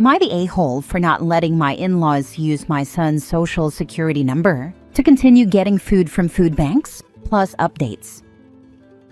Am I the a-hole for not letting my in-laws use my son's social security number to continue getting food from food banks? Plus updates.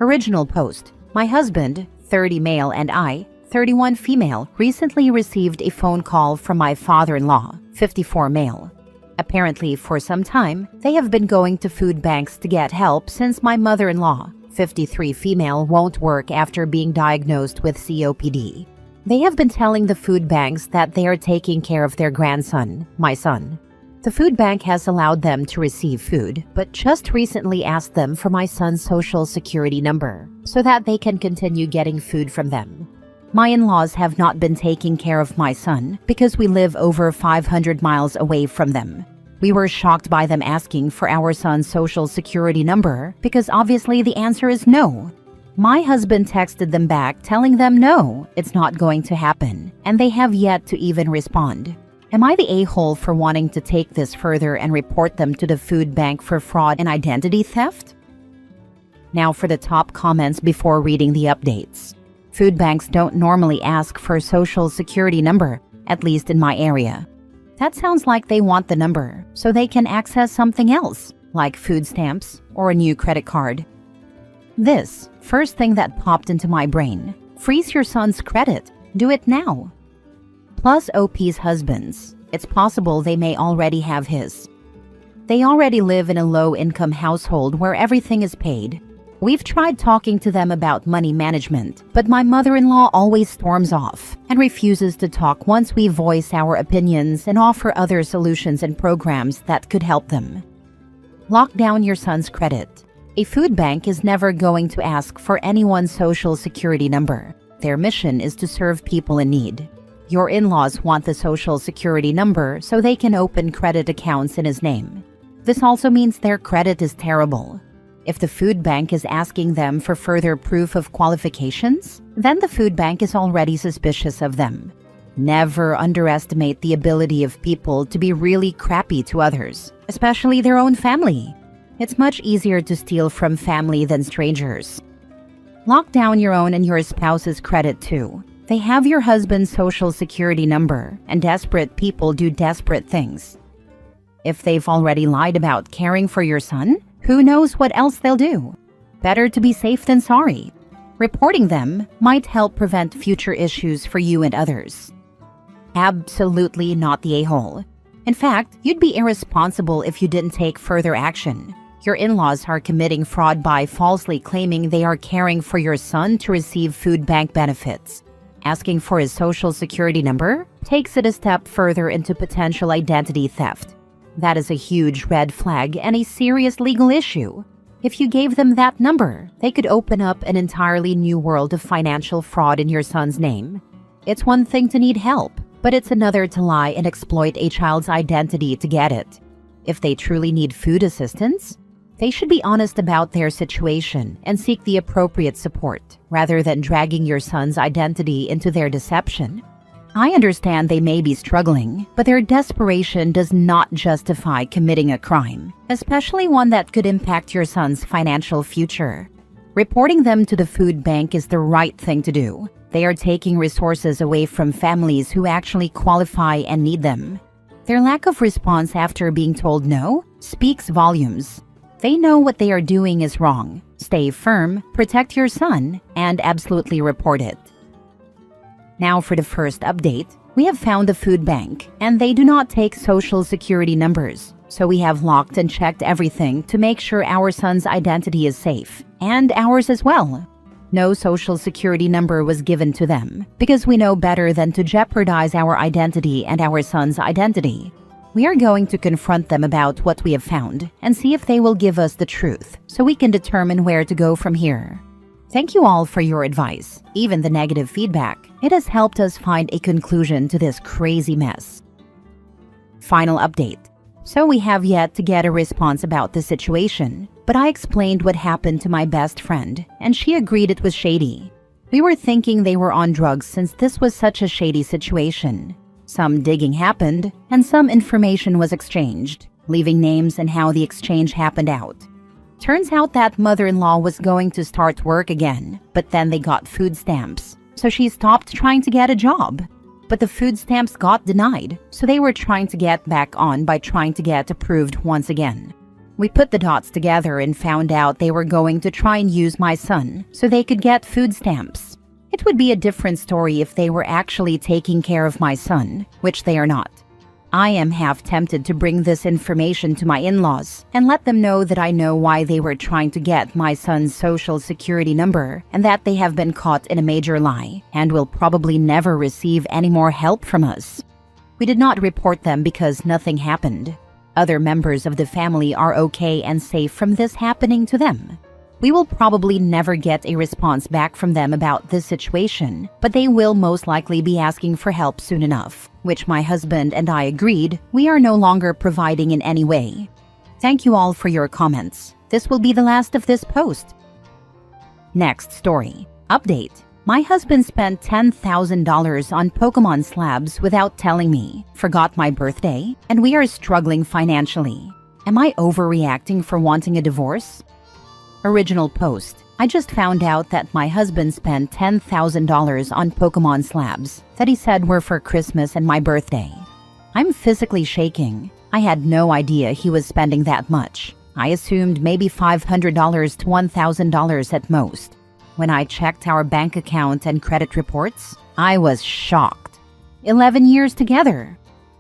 Original post. My husband, 30 male, and I, 31 female, recently received a phone call from my father-in-law, 54 male. Apparently, for some time, they have been going to food banks to get help since my mother-in-law, 53 female, won't work after being diagnosed with COPD. They have been telling the food banks that they are taking care of their grandson, my son. The food bank has allowed them to receive food, but just recently asked them for my son's social security number so that they can continue getting food from them. My in-laws have not been taking care of my son because we live over 500 miles away from them. We were shocked by them asking for our son's social security number because obviously the answer is no. My husband texted them back telling them no, it's not going to happen, and they have yet to even respond. Am I the a-hole for wanting to take this further and report them to the food bank for fraud and identity theft? Now for the top comments before reading the updates. Food banks don't normally ask for a social security number, at least in my area. That sounds like they want the number so they can access something else, like food stamps or a new credit card. This, first thing that popped into my brain. Freeze your son's credit. Do it now. Plus OP's husbands. It's possible they may already have his. They already live in a low-income household where everything is paid. We've tried talking to them about money management, but my mother-in-law always storms off and refuses to talk once we voice our opinions and offer other solutions and programs that could help them. Lock down your son's credit. A food bank is never going to ask for anyone's social security number. Their mission is to serve people in need. Your in-laws want the social security number so they can open credit accounts in his name. This also means their credit is terrible. If the food bank is asking them for further proof of qualifications, then the food bank is already suspicious of them. Never underestimate the ability of people to be really crappy to others, especially their own family. It's much easier to steal from family than strangers. Lock down your own and your spouse's credit too. They have your husband's social security number, and desperate people do desperate things. If they've already lied about caring for your son, who knows what else they'll do? Better to be safe than sorry. Reporting them might help prevent future issues for you and others. Absolutely not the a-hole. In fact, you'd be irresponsible if you didn't take further action. Your in-laws are committing fraud by falsely claiming they are caring for your son to receive food bank benefits. Asking for his social security number takes it a step further into potential identity theft. That is a huge red flag and a serious legal issue. If you gave them that number, they could open up an entirely new world of financial fraud in your son's name. It's one thing to need help, but it's another to lie and exploit a child's identity to get it. If they truly need food assistance, they should be honest about their situation and seek the appropriate support, rather than dragging your son's identity into their deception. I understand they may be struggling, but their desperation does not justify committing a crime, especially one that could impact your son's financial future. Reporting them to the food bank is the right thing to do. They are taking resources away from families who actually qualify and need them. Their lack of response after being told no speaks volumes. They know what they are doing is wrong. Stay firm, protect your son, and absolutely report it. Now for the first update. We have found a food bank, and they do not take social security numbers. So we have locked and checked everything to make sure our son's identity is safe, and ours as well. No social security number was given to them, because we know better than to jeopardize our identity and our son's identity. We are going to confront them about what we have found and see if they will give us the truth so we can determine where to go from here. Thank you all for your advice, even the negative feedback. It has helped us find a conclusion to this crazy mess. Final update. So we have yet to get a response about the situation, but I explained what happened to my best friend, and she agreed it was shady. We were thinking they were on drugs since this was such a shady situation. Some digging happened, and some information was exchanged, leaving names and how the exchange happened out. Turns out that mother-in-law was going to start work again, but then they got food stamps, so she stopped trying to get a job. but the food stamps got denied, so they were trying to get back on by trying to get approved once again. We put the dots together and found out they were going to try and use my son so they could get food stamps. It would be a different story if they were actually taking care of my son, which they are not. I am half tempted to bring this information to my in-laws and let them know that I know why they were trying to get my son's social security number and that they have been caught in a major lie and will probably never receive any more help from us. We did not report them because nothing happened. Other members of the family are okay and safe from this happening to them. We will probably never get a response back from them about this situation, but they will most likely be asking for help soon enough, which my husband and I agreed we are no longer providing in any way. Thank you all for your comments. This will be the last of this post. Next story. Update. My husband spent $10,000 on Pokemon slabs without telling me, forgot my birthday, and we are struggling financially. Am I overreacting for wanting a divorce? Original post. I just found out that my husband spent $10,000 on Pokemon slabs that he said were for Christmas and my birthday. I'm physically shaking. I had no idea he was spending that much. I assumed maybe $500 to $1,000 at most. When I checked our bank account and credit reports, I was shocked. 11 years together.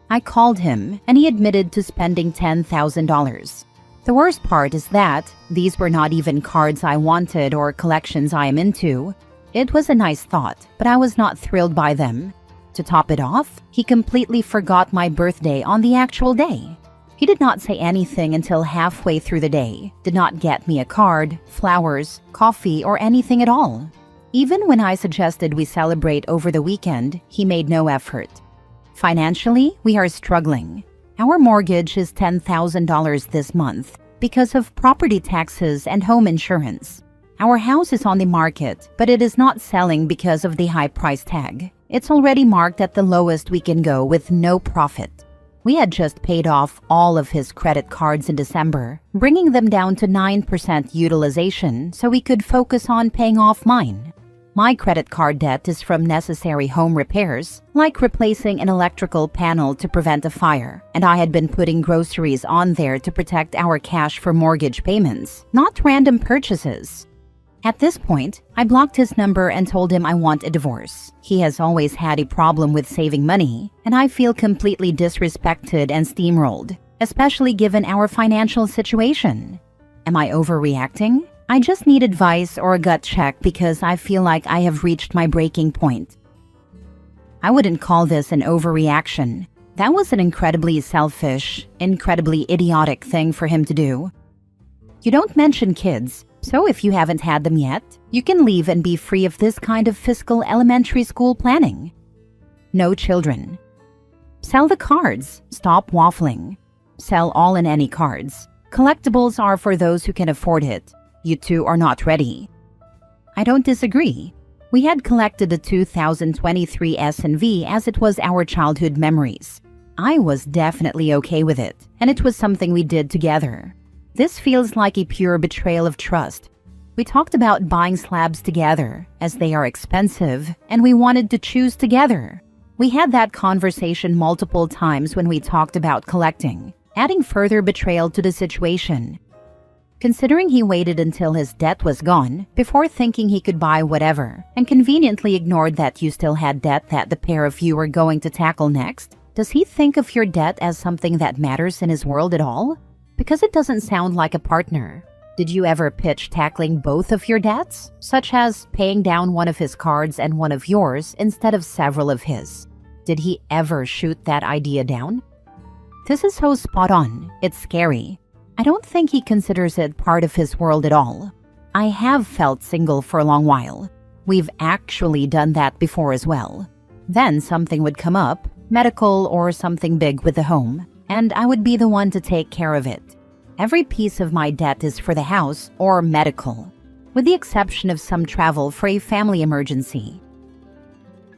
I called him and he admitted to spending $10,000. The worst part is that these were not even cards I wanted or collections I am into. It was a nice thought, but I was not thrilled by them. To top it off, he completely forgot my birthday on the actual day. He did not say anything until halfway through the day, did not get me a card, flowers, coffee, or anything at all. Even when I suggested we celebrate over the weekend, he made no effort. Financially, we are struggling. Our mortgage is $10,000 this month because of property taxes and home insurance. Our house is on the market, but it is not selling because of the high price tag. It's already marked at the lowest we can go with no profit. We had just paid off all of his credit cards in December, bringing them down to 9% utilization so we could focus on paying off mine. My credit card debt is from necessary home repairs, like replacing an electrical panel to prevent a fire, and I had been putting groceries on there to protect our cash for mortgage payments, not random purchases. At this point, I blocked his number and told him I want a divorce. He has always had a problem with saving money, and I feel completely disrespected and steamrolled, especially given our financial situation. Am I overreacting? I just need advice or a gut check because I feel like I have reached my breaking point. I wouldn't call this an overreaction. That was an incredibly selfish, incredibly idiotic thing for him to do. You don't mention kids, so if you haven't had them yet, you can leave and be free of this kind of fiscal elementary school planning. No children. Sell the cards. Stop waffling. Sell all and any cards. Collectibles are for those who can afford it. You two are not ready. I don't disagree. We had collected the 2023 SNV as it was our childhood memories. I was definitely okay with it, and it was something we did together. This feels like a pure betrayal of trust. We talked about buying slabs together, as they are expensive, and we wanted to choose together. We had that conversation multiple times when we talked about collecting, adding further betrayal to the situation. Considering he waited until his debt was gone before thinking he could buy whatever, and conveniently ignored that you still had debt that the pair of you were going to tackle next, does he think of your debt as something that matters in his world at all? Because it doesn't sound like a partner. Did you ever pitch tackling both of your debts, such as paying down one of his cards and one of yours instead of several of his? Did he ever shoot that idea down? This is so spot on, it's scary. I don't think he considers it part of his world at all. I have felt single for a long while. We've actually done that before as well. Then something would come up, medical or something big with the home, and I would be the one to take care of it. Every piece of my debt is for the house or medical, with the exception of some travel for a family emergency.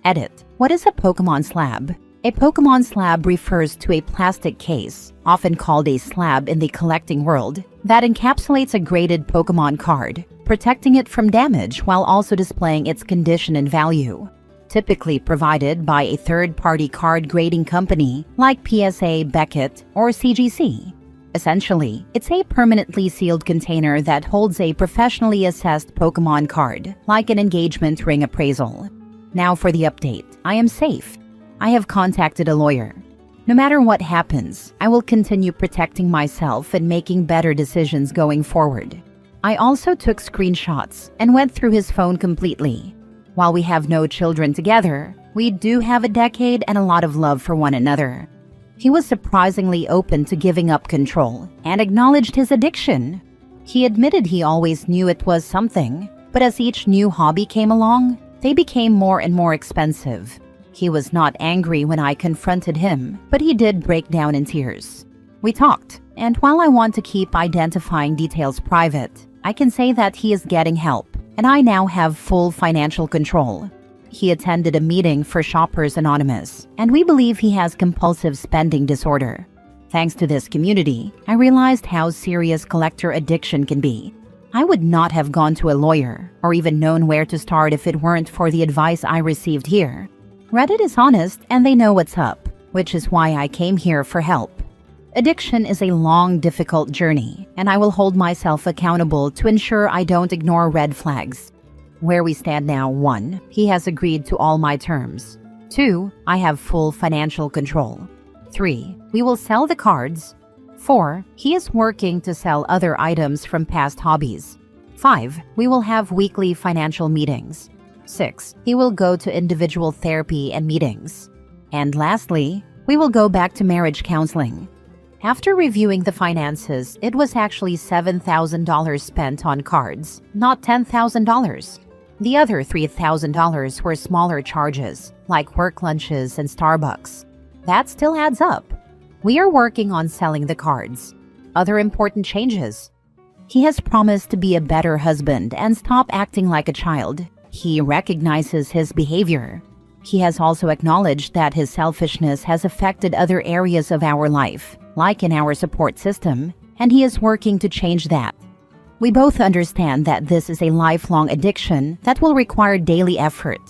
Edit. What is a Pokemon slab? A Pokemon slab refers to a plastic case, often called a slab in the collecting world, that encapsulates a graded Pokemon card, protecting it from damage while also displaying its condition and value. typically provided by a third-party card grading company like PSA, Beckett, or CGC. Essentially, it's a permanently sealed container that holds a professionally assessed Pokemon card, like an engagement ring appraisal. Now for the update. I am safe. I have contacted a lawyer. No matter what happens, I will continue protecting myself and making better decisions going forward. I also took screenshots and went through his phone completely. While we have no children together, we do have a decade and a lot of love for one another. He was surprisingly open to giving up control and acknowledged his addiction. He admitted he always knew it was something, but as each new hobby came along, they became more and more expensive. He was not angry when I confronted him, but he did break down in tears. We talked, and while I want to keep identifying details private, I can say that he is getting help, and I now have full financial control. He attended a meeting for Shoppers Anonymous, and we believe he has compulsive spending disorder. Thanks to this community, I realized how serious collector addiction can be. I would not have gone to a lawyer or even known where to start if it weren't for the advice I received here. Reddit is honest and they know what's up, which is why I came here for help. Addiction is a long, difficult journey, and I will hold myself accountable to ensure I don't ignore red flags. Where we stand now: 1. He has agreed to all my terms. 2. I have full financial control. 3. We will sell the cards. 4. He is working to sell other items from past hobbies. 5. We will have weekly financial meetings. 6. He will go to individual therapy and meetings. And lastly, we will go back to marriage counseling. After reviewing the finances, it was actually $7,000 spent on cards, not $10,000. The other $3,000 were smaller charges, like work lunches and Starbucks. That still adds up. We are working on selling the cards. Other important changes. He has promised to be a better husband and stop acting like a child. He recognizes his behavior. He has also acknowledged that his selfishness has affected other areas of our life, like in our support system, and he is working to change that. We both understand that this is a lifelong addiction that will require daily effort.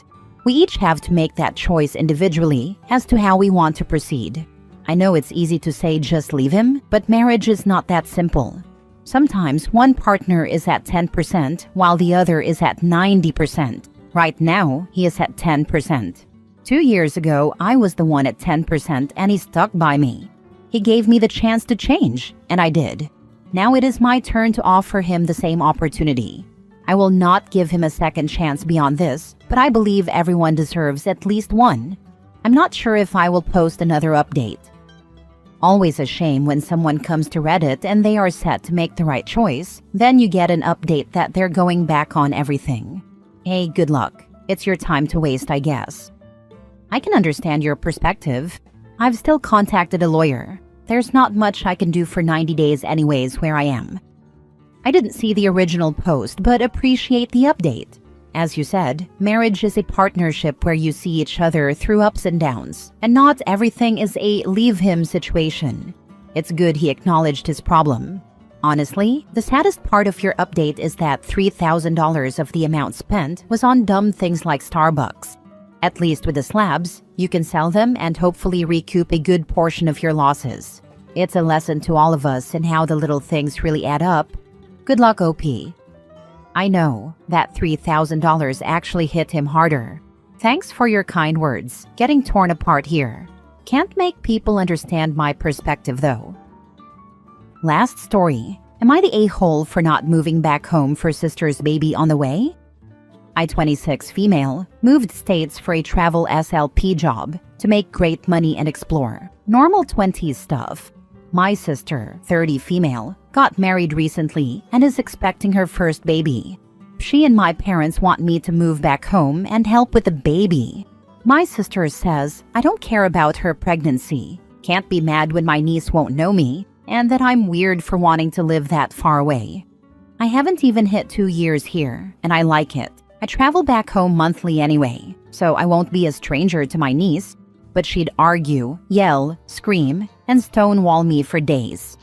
We each have to make that choice individually as to how we want to proceed. I know it's easy to say just leave him, but marriage is not that simple. Sometimes one partner is at 10% while the other is at 90%. Right now, he is at 10%. 2 years ago, I was the one at 10% and he stuck by me. He gave me the chance to change, and I did. Now it is my turn to offer him the same opportunity. I will not give him a second chance beyond this, but I believe everyone deserves at least one. I'm not sure if I will post another update. Always a shame when someone comes to Reddit and they are set to make the right choice, then you get an update that they're going back on everything. Hey, good luck. It's your time to waste, I guess. I can understand your perspective. I've still contacted a lawyer. There's not much I can do for 90 days anyways where I am. I didn't see the original post, but appreciate the update. As you said, marriage is a partnership where you see each other through ups and downs, and not everything is a leave him situation. It's good he acknowledged his problem. Honestly, the saddest part of your update is that $3,000 of the amount spent was on dumb things like Starbucks. At least with the slabs, you can sell them and hopefully recoup a good portion of your losses. It's a lesson to all of us in how the little things really add up. Good luck, OP. I know that $3,000 actually hit him harder. Thanks for your kind words. Getting torn apart here. Can't make people understand my perspective though. Last story. Am I the a-hole for not moving back home for sister's baby on the way? I, 26 female, moved states for a travel SLP job to make great money and explore. Normal 20s stuff. My sister, 30 female, got married recently and is expecting her first baby. She and my parents want me to move back home and help with the baby. My sister says I don't care about her pregnancy, can't be mad when my niece won't know me, and that I'm weird for wanting to live that far away. I haven't even hit 2 years here, and I like it. I travel back home monthly anyway, so I won't be a stranger to my niece, but she'd argue, yell, scream, and stonewall me for days.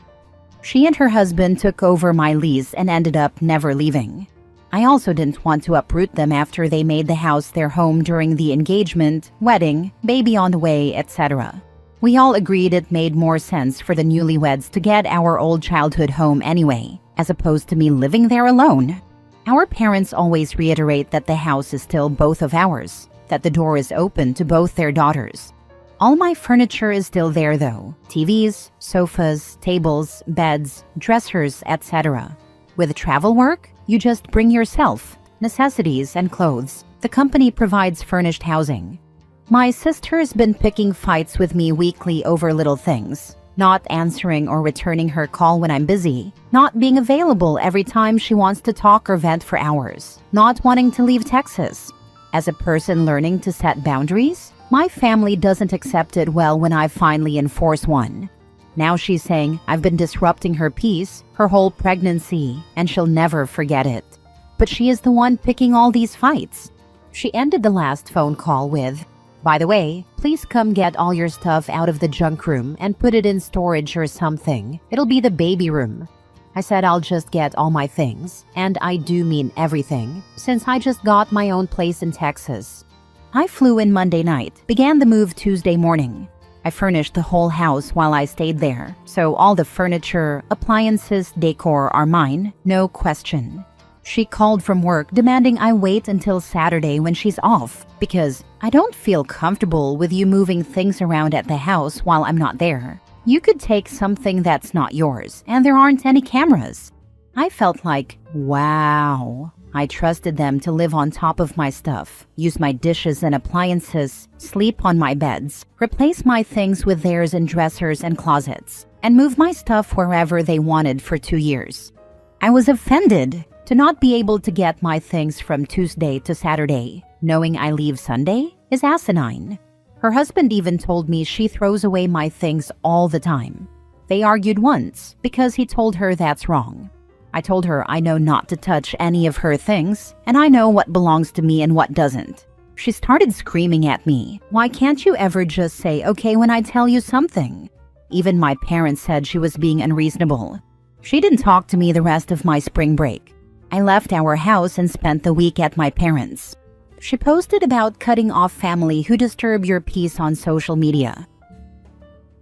She and her husband took over my lease and ended up never leaving. I also didn't want to uproot them after they made the house their home during the engagement, wedding, baby on the way, etc. We all agreed it made more sense for the newlyweds to get our old childhood home anyway, as opposed to me living there alone. Our parents always reiterate that the house is still both of ours, that the door is open to both their daughters. All my furniture is still there though: TVs, sofas, tables, beds, dressers, etc. With travel work, you just bring yourself, necessities, and clothes. The company provides furnished housing. My sister's been picking fights with me weekly over little things: not answering or returning her call when I'm busy, not being available every time she wants to talk or vent for hours, not wanting to leave Texas. As a person learning to set boundaries, my family doesn't accept it well when I finally enforce one. Now she's saying I've been disrupting her peace her whole pregnancy and she'll never forget it. But she is the one picking all these fights. She ended the last phone call with, "By the way, please come get all your stuff out of the junk room and put it in storage or something. It'll be the baby room." I said I'll just get all my things, and I do mean everything, since I just got my own place in Texas. I flew in Monday night, began the move Tuesday morning. I furnished the whole house while I stayed there, so all the furniture, appliances, decor are mine, no question. She called from work demanding I wait until Saturday when she's off, because I don't feel comfortable with you moving things around at the house while I'm not there. You could take something that's not yours, and there aren't any cameras. I felt like, wow. I trusted them to live on top of my stuff, use my dishes and appliances, sleep on my beds, replace my things with theirs in dressers and closets, and move my stuff wherever they wanted for 2 years. I was offended to not be able to get my things from Tuesday to Saturday, knowing I leave Sunday, is asinine. Her husband even told me she throws away my things all the time. They argued once because he told her that's wrong. I told her I know not to touch any of her things, and I know what belongs to me and what doesn't. She started screaming at me, "Why can't you ever just say okay when I tell you something?" Even my parents said she was being unreasonable. She didn't talk to me the rest of my spring break. I left our house and spent the week at my parents'. She posted about cutting off family who disturb your peace on social media.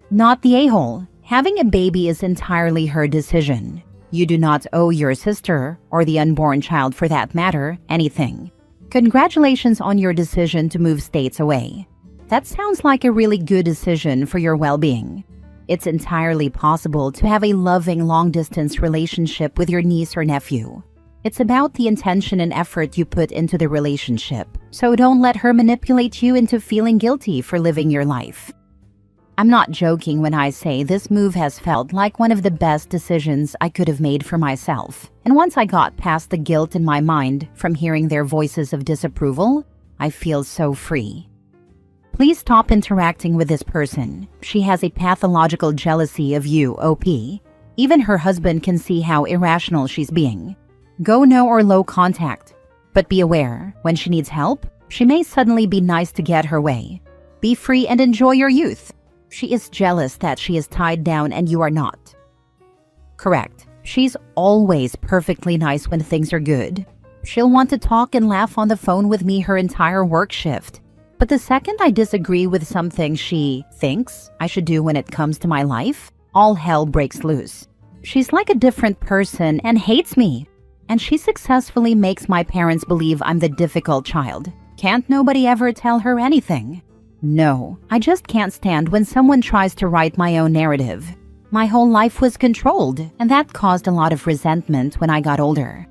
Not the a-hole. Having a baby is entirely her decision. You do not owe your sister, or the unborn child for that matter, anything. Congratulations on your decision to move states away. That sounds like a really good decision for your well-being. It's entirely possible to have a loving long-distance relationship with your niece or nephew. It's about the intention and effort you put into the relationship, so don't let her manipulate you into feeling guilty for living your life. I'm not joking when I say this move has felt like one of the best decisions I could have made for myself. And once I got past the guilt in my mind from hearing their voices of disapproval, I feel so free. Please stop interacting with this person. She has a pathological jealousy of you, OP. Even her husband can see how irrational she's being. Go no or low contact. But be aware, when she needs help, she may suddenly be nice to get her way. Be free and enjoy your youth. She is jealous that she is tied down and you are not. Correct. She's always perfectly nice when things are good. She'll want to talk and laugh on the phone with me her entire work shift. But the second I disagree with something she thinks I should do when it comes to my life, all hell breaks loose. She's like a different person and hates me. And she successfully makes my parents believe I'm the difficult child. Can't nobody ever tell her anything? No, I just can't stand when someone tries to write my own narrative. My whole life was controlled, and that caused a lot of resentment when I got older.